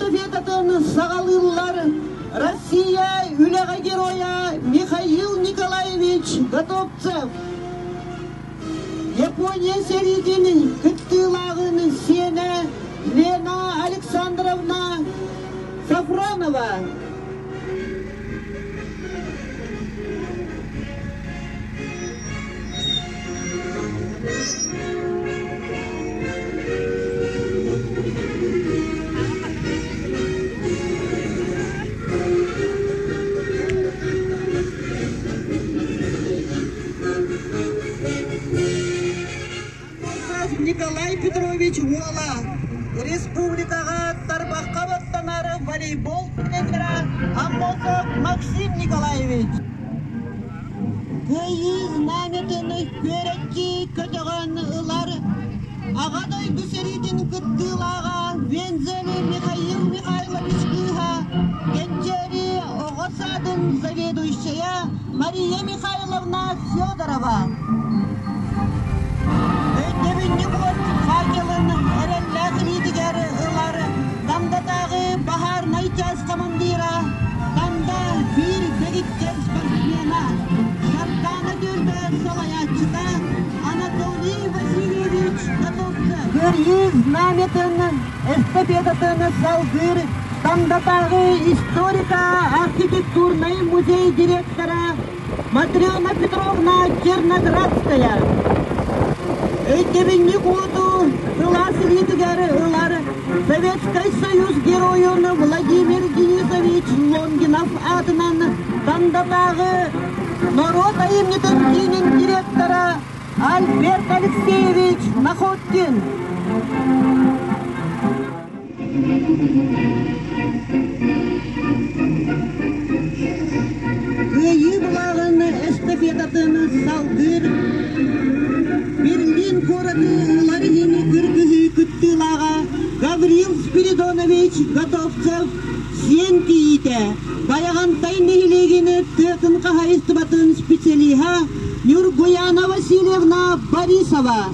эстафетатын сағалылар Россия үліға героя Михаил Николаевич Готовцев. Япония середinin күттілағын сені Лена Александровна Сафронова. Николай Петрович Вола, республикаға тарбаққа баттанары волейбол тренера Аммосов Максим Николаевич. Күйіз наметіні көретке көтіған ұлар, ағадай бүсеретін күттілаға Вензелі Михаил Михайлович Кыха, Генчери Оғасадын заведующая Мария Михайловна Федорова. Ötebinli bot fakılının erellâhli digeri ıları, damdatағы Bahar Nayçaz komandira, damda bir begitken sportmena, şartana dölde solayatçıda Anatoliy Vasilyevich Готовцев. Күйіз наметінің эстафетатыны салғыр, damdatағы историка архитектурный музей директора Матрена Петровна Черноградская. Ötebinli году классы лидеры ылары Советский Союз героин Владимир Денисович Лонгинов атынан таңдатағы Народ аимнитін директора Альберт Алексеевич Находкин. Күйі бұлағын эстафетатыны салғыр Берлин городы ылары ені кіргізі күттілаға Гаврил Спиридонович Готовцев сен кейді. Баяғантай нехілегені тетін қағайыстыбатын специалиға Нюргуяна Васильевна Борисова.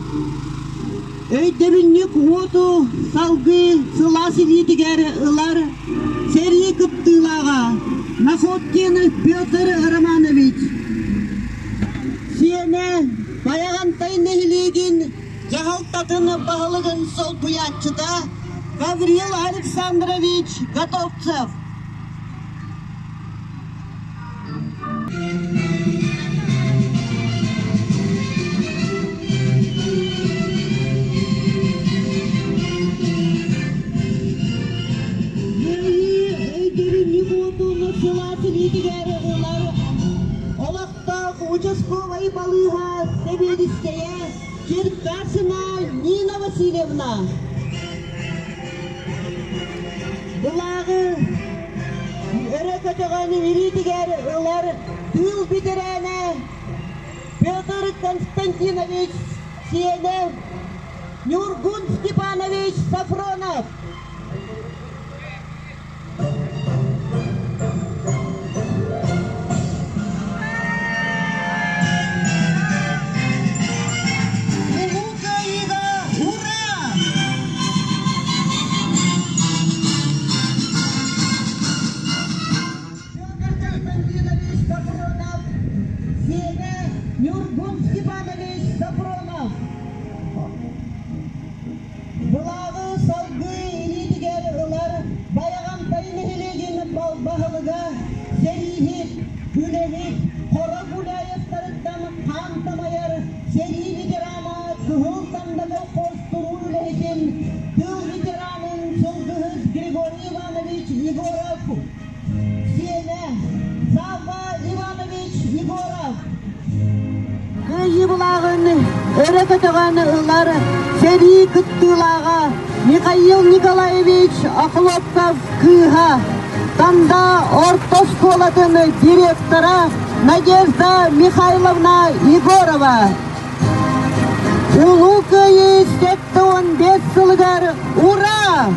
Өйдебіннік оту салғы сыласы лидігері ылар сәрі күттілаға Находкин Петр Романович. Сені Баяғантай нехілеген жағалтатыны бағылығын сол бұятчыда Гаврил Александрович Готовцев. Участковой балыга Северская Черкасина Нина Васильевна. Бұлағы өрі көтіғаны еритігер ұлар тыл бітірәні Петр Константинович Сенев, Нюргун Степанович Сафронов. Нюргун Степанович Сафронов. Бұлағы салғы елетігер ұлар баяған тайнығылеген бағылыға сәрихет, күлелет, қора бұлайыстарыттан қан тамайыр сәрі ветерана күғыл тандығы қостыру үләйкен тыл ветеранын сұлғығыз Григорий Иванович Егоров. Сені Сава Иванович Егоров. Күйі бұлағын өрі көтіғаны ұлары сәрі күттілаға Михаил Николаевич Охлопков Кыха. Танда орта школатыны директора Надежда Михайловна Егорова. Улу күйі 15 сылғар. Ура!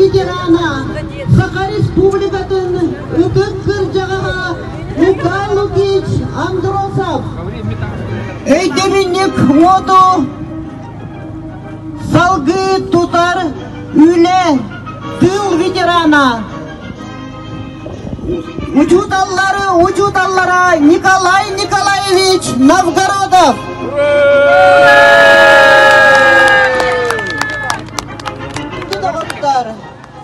ветерана Саха Республикатын Үтік Кыржаға Лука Лукич Андросов. Өйдемінік оду салгы тутар үле тыл ветерана. Учуталлара Николай Николаевич Новгородов.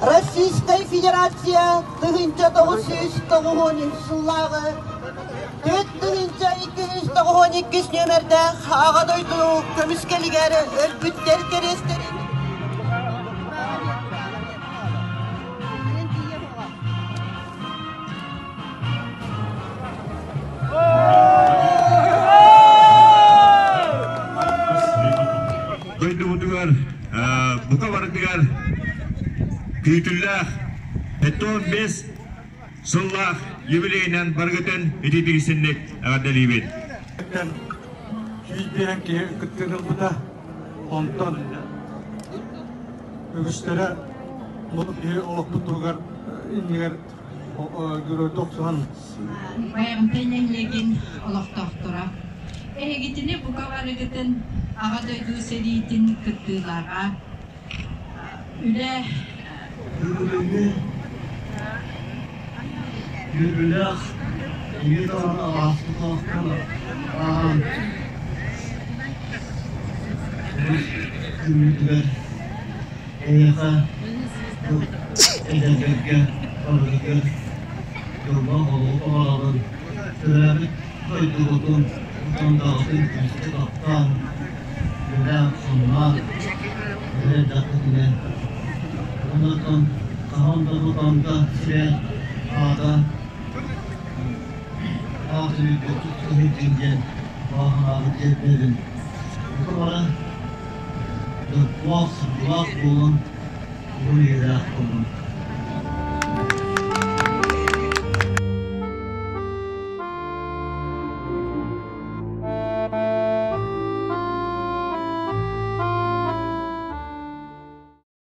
Российская Федерация тыгынча 990 жыллағы 4-212 нөмірді ағадойды көміскелігері өрбіттер керестері. Duydu butugar, buka varıktıgar, küyütüllah, 15 sıllah yübileyinen bargıtın edildiğisinlik ağadalibin. Küyütleyen ki kıttırıldı ondan ögüçlere bir olup butugar iniger görü 90. Bayam penenlegin olaq doktora. Gitini bu kavarıgıtın ağadoydu seritin kıttılara. Üle Gülbülak, iyi zaman ağastı kalkalı. Gülbülak, eyaka, edebekge, kalıgı, yoldan olup ağalın. Süremit, koydu otun, utan dağıtın, üstü kaptan, gülen sunmak, gülen dakikine. Ondan kahanda tutamda, sire, ağda, ağzını götür sıhhetinden bağınalı ceplerin. Bu kadar da kulak bulun, bunu yere akılın.